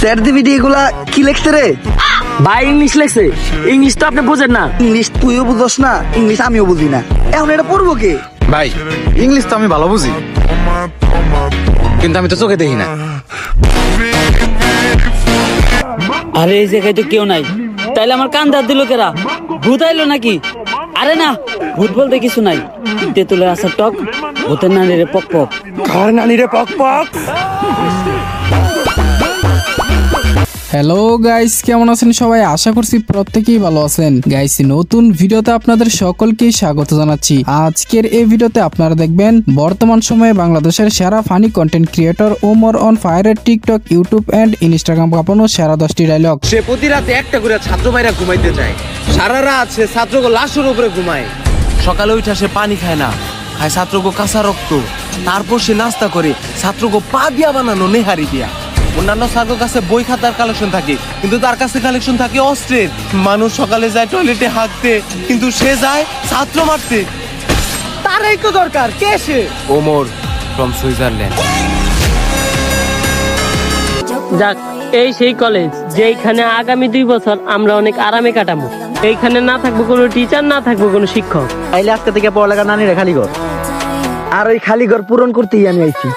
Sir the video গুলা কি লেখছে রে? ভাই ইংলিশ লেখছে। ইংলিশ তো আপনি বোঝেন না। ইংলিশ তুইও বুঝস না, ইংলিশ আমিও বুঝি না। এখন এটা পড়বো কে? ভাই ইংলিশ তো আমি ভালো বুঝি, কিন্তু আমি তো চোখে দেখি না। আরে এই জায়গায় তো কেউ নাই, তাইলে আমার কান দাঁত দিল কেরা? ভূত আইলো নাকি? আরে না, ভূত বলতে কিছু নাই। তেঁতুলের আসার টক, ভূতের নানিরে পক পক। কার নানিরে পক পক? হ্যালো গাইস, কেমন আছেন সবাই? আশা করছি প্রত্যেকেই ভালো আছেন। গাইস, নতুন ভিডিওতে আপনাদের সকলকে স্বাগত জানাচ্ছি। আজকের এই ভিডিওতে আপনারা দেখবেন বর্তমান সময়ে বাংলাদেশের সেরা funny content creator Omar on ফায়ারের টিকটক, ইউটিউব এন্ড ইনস্টাগ্রাম কাঁপানো সেরা 10টি ডায়লগ। সে প্রতি রাতে একটা করে ছাত্র ভাইরা ঘুমাইতে যায়, সারা রাত সে ছাত্রকে লাশের উপরে ঘুমায়। সকালে উঠে সে পানি খায় না, খায় ছাত্রকে কাঁচা রক্ত। তারপর সে নাস্তা করে ছাত্রকে পা দিয়া বানানো নেহারি দিয়া। অন্যান্য ছাত্রের কাছে বই খাতার কালেকশন থাকে, কিন্তু তার কাছে কালেকশন থাকে অস্ত্রের। মানুষ সকালে যায় টয়লেটে হাঁকতে, কিন্তু সে যায় ছাত্র মারতে। তারই তো দরকার। কে সে? Omar from Switzerland. যাক, এই সেই কলেজ যেখানে আগামী 2 বছর আমরা অনেক আরামে কাটাবো। এইখানে না থাকবো কোনো টিচার, না থাকবো কোনো শিক্ষক। তাইলে আজকে থেকে পড়ালেখা নানিরে খালি ঘর, আর ওই খালি ঘর পূরণ করতেই আমি আইছি।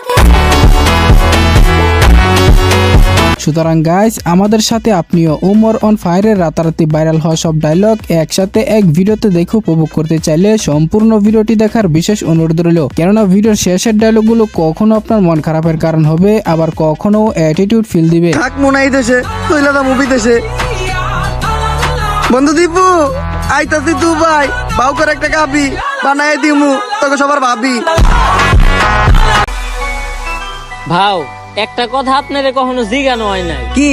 সুতরাং গাইস, আমাদের সাথে আপনিও ওমর অন ফায়ারের রাতারাতি ভাইরাল হওয়া সব ডায়লগ একসাথে এক ভিডিওতে দেখে উপভোগ করতে চাইলে সম্পূর্ণ ভিডিওটি দেখার বিশেষ অনুরোধ রইল। কেননা ভিডিওর শেষের ডায়লগগুলো কখনো আপনার মন খারাপের কারণ হবে, আবার কখনো অ্যাটিটিউড ফিল দিবে। থাক মনাই দেশে, তৈলাদা মুভি দেশে। বন্ধু দীপু আইতাছি দুবাই, বাউ করে একটা কাবি বানাই দিমু তোকে সবার ভাবি। ভাও, একটা কথা আপনারে কখনো জিজ্ঞানো হয় নাই। কি?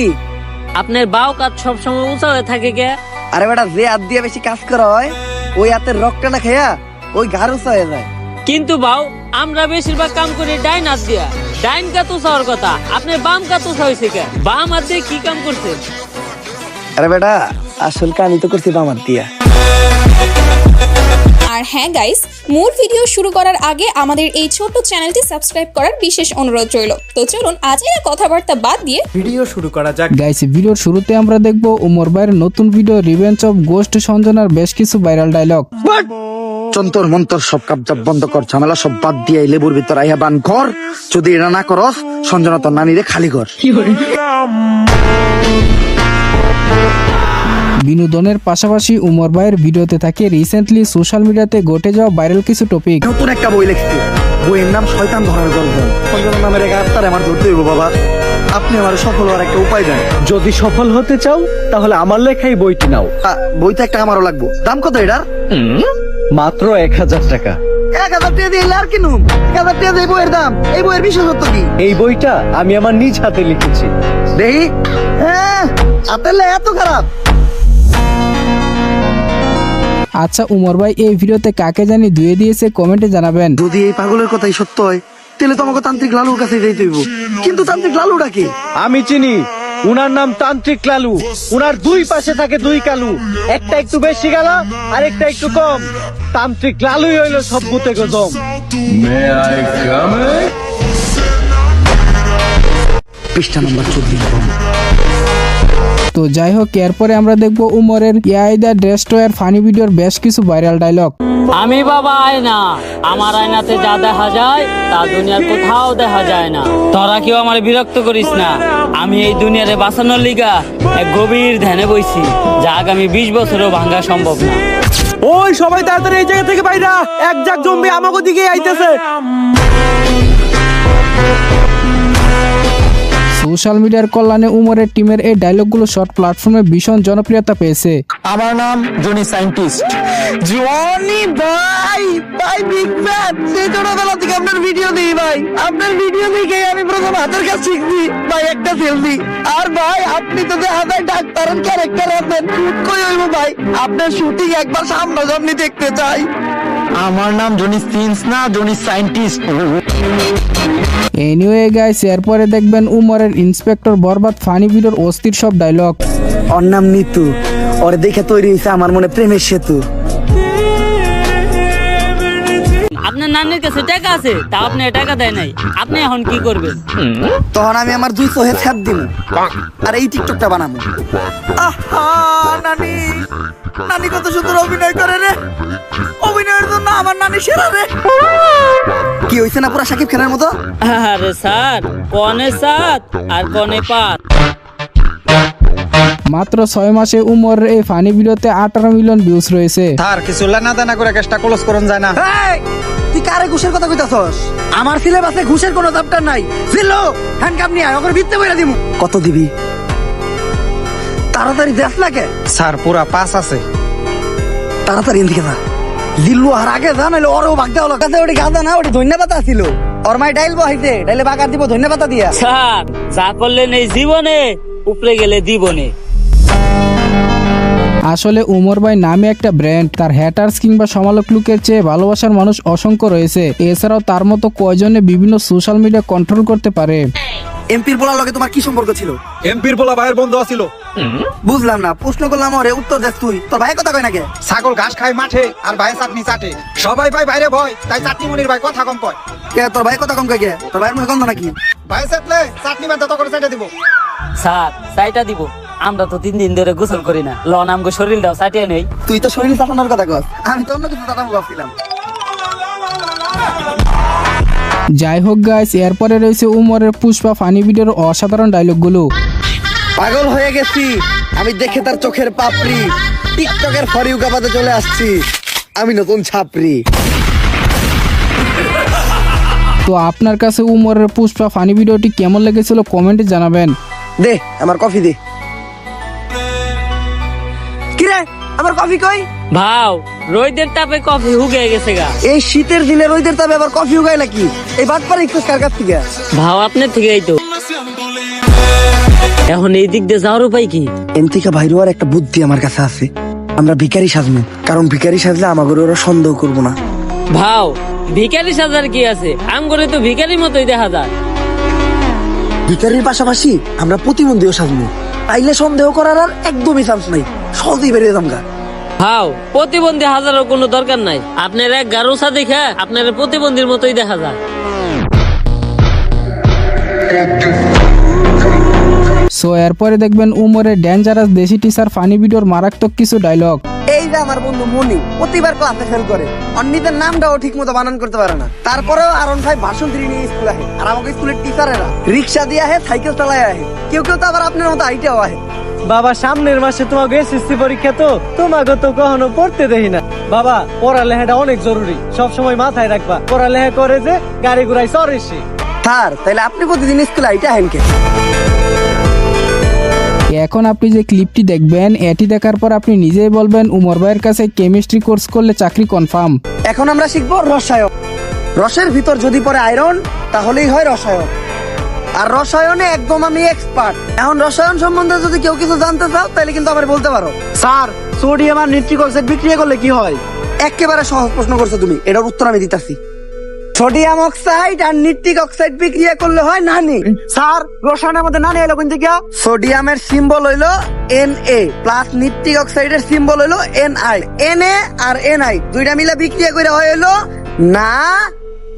আপনার বাও কাজ সবসময় উঁচা হয়ে থাকে কে? আরে বেটা, যে হাত দিয়ে বেশি কাজ করা হয় ওই হাতের রক্তটা না খেয়া ওই ঘাড় উঁচা হয়ে যায়। কিন্তু বাও, আমরা বেশিরভাগ কাম করি ডাইন হাত দিয়া। ডাইন কাত উঁচা হওয়ার কথা, আপনার বাম কাত উঁচা হয়েছে কে? বাম হাত দিয়ে কি কাম করছেন? আরে বেটা, আসল কামি তো করছি বামার দিয়া। আর হ্যাঁ গাইস, মূল ভিডিও শুরু করার আগে আমাদের এই ছোট্ট চ্যানেলটি সাবস্ক্রাইব করার বিশেষ অনুরোধ রইল। তো চলুন আজকের কথাবার্তা বাদ দিয়ে ভিডিও শুরু করা যাক। গাইস, ভিডিওর শুরুতে আমরা দেখব ওমর ভাইয়ের নতুন ভিডিও রিভেঞ্জ অফ গোস্ট সঞ্জনার বেশ কিছু ভাইরাল ডায়লগ। চন্তর মন্তর সব কাবজাব বন্ধ কর, ঝামেলা সব বাদ দিয়ে লেবুর ভিতর আইয়া বান কর। যদি এটা না করস, সঞ্জনা তোর নানিরে খালি কর। বিনোদনের পাশাপাশি ওমর ভাইয়ের ভিডিওতে থাকে রিসেন্টলি সোশ্যাল মিডিয়াতে ঘটে যাওয়া ভাইরাল কিছু টপিক। নতুন একটা বই লিখছি, বইয়ের নাম শয়তান ধরার গল্প। সঞ্জনা নামের এক আত্মার আমার ধরতে হইব বাবা। আপনি আমার সফল হওয়ার একটা উপায় দেন। যদি সফল হতে চাও তাহলে আমার লেখাই বইটি নাও। বইটা একটা আমারও লাগবো। দাম কত এটার? মাত্র 1000 টাকা। 1000 টাকা দিয়ে আর কিনুম? 1000 টাকা দিয়ে বইয়ের দাম? এই বইয়ের বিশেষত্ব কি? এই বইটা আমি আমার নিজ হাতে লিখেছি। দেখি। হ্যাঁ, আপনার এত খারাপ? আচ্ছা ওমর ভাই, এই ভিডিওতে কাকে জানি ধুয়ে দিয়েছে কমেন্টে জানাবেন। যদি এই পাগলের কথাই সত্য হয়, তাহলে তো আমাকে তান্ত্রিক লালুর কাছে যাইতে হইব। কিন্তু তান্ত্রিক লালুটা কি? আমি চিনি, উনার নাম তান্ত্রিক লালু। উনার 2 পাশে থাকে 2 কালু, একটা একটু বেশি গালা আর একটা একটু কম। তান্ত্রিক লালুই হইল সব ভূতে গজম। পৃষ্ঠা নাম্বার 14। তো যাই হোক, এরপরে আমরা দেখবো উমরের ইয়াইদা ডেস্ট্রয়ার ফানি ভিডিওর বেশ কিছু ভাইরাল ডায়লগ। আমি বাবা আয়না, আমার আয়নাতে যা দেখা যায় তা দুনিয়ার কোথাও দেখা যায় না। তোরা কেউ আমার বিরক্ত করিস না। আমি এই দুনিয়ারে বাঁচানোর লিগা এক গভীর ধ্যানে বইছি, যা আগামী 20 বছরেও ভাঙা সম্ভব না। ওই সবাই তাড়াতাড়ি এই জায়গা থেকে বাইরা, এক জাক জম্বি আমাকে দিকে আইতেছে। সোশ্যাল মিডিয়ার কল্যাণে উমরের টিমের এই ডায়লগগুলো শর্ট প্ল্যাটফর্মে ভীষণ জনপ্রিয়তা পেয়েছে। আমার নাম জনি সায়েন্টিস্ট। জনি ভাই, ভাই বিগ ফ্যান। সেই ছোটবেলা থেকে আপনার ভিডিও দিই ভাই। আপনার ভিডিও দেখে আমি প্রথম হাতের কাজ শিখছি ভাই, একটা সেলফি। আর ভাই আপনি তো দেখা যায় ডাক্তারের ক্যারেক্টার আছেন, শুট কই হইব ভাই? আপনার শুটিং একবার সামনাসামনি দেখতে চাই। আমার নাম জনি সিন্স না, জনি সায়েন্টিস্ট। এনিওয়ে গাইস, এরপরে দেখবেন উমরের ইন্সপেক্টর বরবাদ ফানি ভিডিওর অস্থির সব ডায়লগ। ওর নাম নিতু, ওর দেখে তৈরি হয়েছে আমার মনে প্রেমের সেতু। আপনার নানির কাছে টাকা আছে, তা আপনি টাকা দেয় নাই, আপনি এখন কি করবেন? তখন আমি আমার 2 চোহে ছ্যাপ দিব আর এই টিকটকটা বানাবো। আহা নানি, নানি কত সুন্দর অভিনয় করে রে, অভিনয়ের জন্য আমার নানি সেরা রে। কি হইছে না পুরা শাকিব খানের মতো? আরে স্যার, কনে 7 আর কনে 5। মাত্র 6 মাসে উমরের এই ফানি ভিডিওতে 18 মিলিয়ন ভিউজ রয়েছে। স্যার কিছু না দানা করে কেসটা ক্লোজ করুন যায় না। এই, তুই কারে ঘুষের কথা কইতাছস? আমার সিলেবাসে ঘুষের কোনো চ্যাপ্টার নাই। জিল্লো হ্যান্ডকাপ নিয়ে আয়, ওকে ভিত্তে বইরা দিমু। কত দিবি? তাড়াতাড়ি দেখ লাগে। স্যার পুরা 5 আছে। তাড়াতাড়ি এদিকে যা। জিল্লু আর আগে যা, নাহলে ওরও ভাগ দেওয়া কাছে। ওটি গাঁদা না, ওটি ধন্যবাদ ছিল। ওর মাই ডাইল বহাইছে, ডাইলে বাগার দিব ধন্যবাদ দিয়া। স্যার যা করলেন এই জীবনে, উপরে গেলে জীবনে। আসলে উমর ভাই নামে একটা ব্র্যান্ড, তার হ্যাটার্স কিংবা সমালোচক লোকের চেয়ে ভালোবাসার মানুষ অসংখ্য রয়েছে। এছাড়াও তার মতো কয়জনে বিভিন্ন সোশ্যাল মিডিয়া কন্ট্রোল করতে পারে। এমপির বলার লগে তোমার কি সম্পর্ক ছিল? এমপির বলা ভাইয়ের বন্ধু আছিল। বুঝলাম না, প্রশ্ন করলাম ওরে উত্তর দেখ তুই। তোর ভাই কথা কয় নাকি? ছাগল ঘাস খায় মাঠে আর ভাই চাটনি চাটে। সবাই ভাই বাইরে ভয়, তাই চাটনি মনির ভাই কথা কম কয়। কে তোর ভাই কথা কম কয় কে? তোর ভাইয়ের মুখে গন্ধ নাকি? ভাই চাটলে চাটনি বাদ তো করে চাটে দিব। স্যার চাইটা দিব, আমরা তো 3 দিন ধরে গোসল করি না, লন আমগো শরীরটাও চাটিয়ে নেই। তুই তো শরীর চাটানোর কথা কস, আমি তো অন্য কিছু চাটাবো ভাবছিলাম। যাই হোক গাইস, এরপরে রয়েছে উমরের পুষ্পা ফানি ভিডিওর অসাধারণ ডায়লগগুলো। পাগল হয়ে গেছি আমি দেখে তার চোখের পাপড়ি, টিকটকের ফর ইউ গাবাতে চলে আসছি আমি নতুন ছাপরি। তো আপনার কাছে উমরের পুষ্পা ফানি ভিডিওটি কেমন লেগেছিল কমেন্টে জানাবেন। দে আমার কফি দে। কিরে আমার কফি কই? ভাও রোদের তাপে কফি হুগে গেছে গা। এই শীতের দিনে রোদের তাপে আবার কফি উগায় নাকি? এই বাটপার একটু কার কাছ থেকে? ভাও আপনার থেকেই তো। এখন এই দিক দিয়ে যাওয়ার উপায় কি? এম থেকে বাইরে আর একটা বুদ্ধি আমার কাছে আছে। আমরা ভিখারি সাজবো, কারণ ভিখারি সাজলে আমাকে ওরা সন্দেহ করবো না। ভাও ভিখারি সাজার কি আছে, আম করে তো ভিখারির মতোই দেখা যায়। ভিখারির পাশাপাশি আমরা প্রতিবন্ধীও সাজবো, তাইলে সন্দেহ করার আর একদমই চান্স নাই, সহজেই বেরিয়ে যামগা। ভাও প্রতিবন্ধী হাজারও কোনো দরকার নাই, আপনার এক গারোসা দেখে আপনার প্রতিবন্ধীর মতোই দেখা যায়। সো এরপরে দেখবেন উমরের ডেঞ্জারাস দেশি টিচার ফানি ভিডিওর মারাত্মক কিছু ডায়লগ। এই যে আমার বন্ধু মনি প্রতিবার ক্লাসে ফেল করে, অন্যদের নামটাও ঠিক মতো বানান করতে পারে না, তারপরেও আরন ভাই ভাষণ দিয়ে নিয়ে স্কুল আহে। আর আমাকে স্কুলের টিচারেরা রিক্সা দিয়ে আহে, সাইকেল চালায় আহে, কেউ কেউ তো আবার আপনার মতো আইটাও আহে। বাবা সামনের মাসে তোমাকে এসএসসি পরীক্ষা, তো তোমাকে তো কখনো পড়তে দেখি না। বাবা পড়ালেখাটা অনেক জরুরি, সব সময় মাথায় রাখবা। পড়ালেখা করে যে গাড়ি ঘুরাই চড়ে সে। স্যার তাইলে আপনি প্রতিদিন স্কুলে আইটা আহেন কে? এখন আপনি যে ক্লিপটি দেখবেন, এটি দেখার পর আপনি নিজেই বলবেন উমর ভাইয়ের কাছে কেমিস্ট্রি কোর্স করলে চাকরি কনফার্ম। এখন আমরা শিখবো রসায়ন। রসের ভিতর যদি পড়ে আয়রন তাহলেই হয় রসায়ন, আর রসায়নে একদম আমি এক্সপার্ট। এখন রসায়ন সম্বন্ধে যদি কেউ কিছু জানতে চাও তাহলে কিন্তু আমার বলতে পারো। স্যার সোডিয়াম আর নিট্রিক অক্সাইড বিক্রিয়া করলে কি হয়? একেবারে সহজ প্রশ্ন করছো তুমি, এটার উত্তর আমি দিতেছি। সোডিয়াম অক্সাইড আর নিট্রিক অক্সাইড বিক্রিয়া করলে হয় নানি। স্যার রসায়নের মধ্যে নানি এলো কোন থেকে? সোডিয়ামের সিম্বল হইলো Na প্লাস নিট্রিক অক্সাইডের সিম্বল হইলো Ni। Na আর Ni দুইটা মিলে বিক্রিয়া করে হয় হইলো না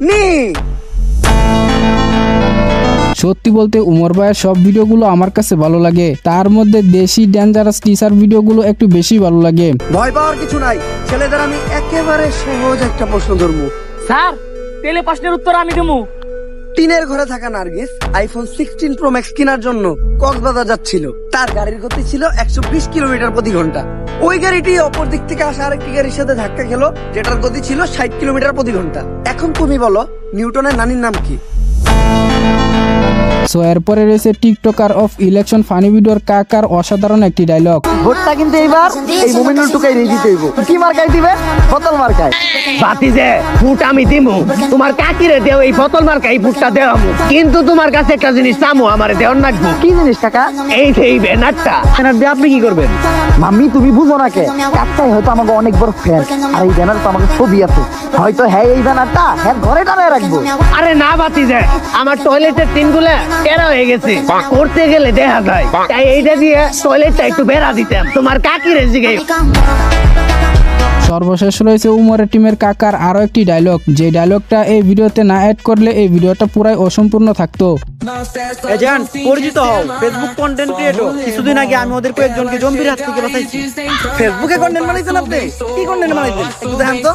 নি। সত্যি বলতে উমর ভাইয়ের সব ভিডিওগুলো আমার কাছে ভালো লাগে, তার মধ্যে দেশি ডেঞ্জারাস টিচার ভিডিওগুলো একটু বেশি ভালো লাগে। ভয় পাওয়ার কিছু নাই, ছেলেদের আমি একেবারে সহজ একটা প্রশ্ন ধরবো। স্যার তেলে প্রশ্নের উত্তর আমি দেবো। টিনের ঘরে থাকা নার্গিস আইফোন 16 প্রো ম্যাক্স কেনার জন্য কক্সবাজার যাচ্ছিল। তার গাড়ির গতি ছিল 120 কিলোমিটার প্রতি ঘন্টা। ওই গাড়িটি অপর দিক থেকে আসা আরেকটি গাড়ির সাথে ধাক্কা খেলো, যেটার গতি ছিল 60 কিলোমিটার প্রতি ঘন্টা। এখন তুমি বলো নিউটনের নানির নাম কি? সো এরপরে রয়েছে টিকটকার অফ ইলেকশন ফানি ভিডিওর কাকার অসাধারণ একটি ডায়লগ। ভোটটা কিন্তু এইবার এই মোমেন্টাল টুকাই রেখে দিতে হইব। কি মার্কায় দিবে? বোতল মার্কায়। বাতিজে ফুট আমি দিমু, তোমার কাকিরে দেও এই বোতল মার্কা এই ফুটটা দেওয়ামু, কিন্তু তোমার কাছে একটা জিনিস চামু, আমারে দেওয়ার লাগবো। কি জিনিস কাকা? এই ব্যানারটা। ব্যানার দিয়ে আপনি কি করবেন? মাম্মি তুমি বুঝো না কে, কাকাই হয়তো আমাকে অনেক বড় ফ্যান, আর এই ব্যানার তো আমাকে ছবি আছে, হয়তো হ্যাঁ এই ব্যানারটা হ্যাঁ ঘরে টানায় রাখবো। আরে না বাতিজে, আমার টয়লেটের টিনগুলা টেরা হয়ে গেছে, করতে গেলে দেখা যায়, তাই এইটা দিয়ে টয়লেটটা একটু বেড়া দিতাম, তোমার কাকিরে জিগে। সর্বশেষ রয়েছে উমরের টিমের কাকার আরো একটি ডায়লগ, যে ডায়লগটা এই ভিডিওতে না অ্যাড করলে এই ভিডিওটা পুরাই অসম্পূর্ণ থাকতো। এজেন্ট পরিচিত হও, ফেসবুক কন্টেন্ট ক্রিয়েটর। কিছুদিন আগে আমি ওদের কয়েকজনকে জম্বির হাত থেকে বাঁচাইছি। ফেসবুকে কন্টেন্ট বানাইছেন আপনি? কি কন্টেন্ট বানাইছেন একটু দেখান তো।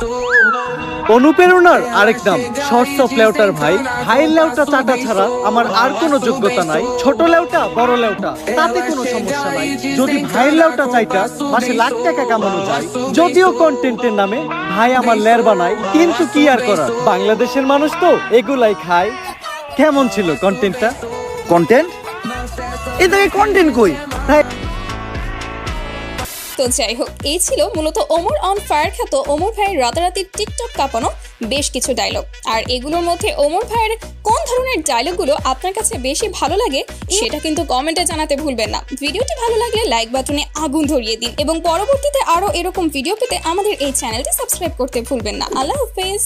অনুপ্রেরণার আরেক নাম শর্টস অফ লেউটার ভাই। ভাইয়ের লেউটা চাটা ছাড়া আমার আর কোনো যোগ্যতা নাই। ছোট লেউটা বড় লেউটা তাতে কোনো সমস্যা নাই। যদি ভাইয়ের লেউটা চাইটা মাসে লাখ টাকা কামানো যায়, যদিও কন্টেন্টের নামে ভাই আমার লের বানায়, কিন্তু কি আর করার, বাংলাদেশের মানুষ তো এগুলাই খায়। কেমন ছিল কন্টেন্টটা? কন্টেন্ট? এই থেকে কন্টেন্ট কই? তো যাই হোক, এই ছিল মূলত ওমর অন ফায়ার খ্যাত ওমর ভাইয়ের রাতারাতি টিকটক কাঁপানো বেশ কিছু ডায়লগ। আর এগুলোর মধ্যে ওমর ভাইয়ের কোন ধরনের ডায়লগগুলো আপনার কাছে বেশি ভালো লাগে সেটা কিন্তু কমেন্টে জানাতে ভুলবেন না। ভিডিওটি ভালো লাগলে লাইক বাটনে আগুন ধরিয়ে দিন এবং পরবর্তীতে আরো এরকম ভিডিও পেতে আমাদের এই চ্যানেলটি সাবস্ক্রাইব করতে ভুলবেন না। আল্লাহ হাফেজ।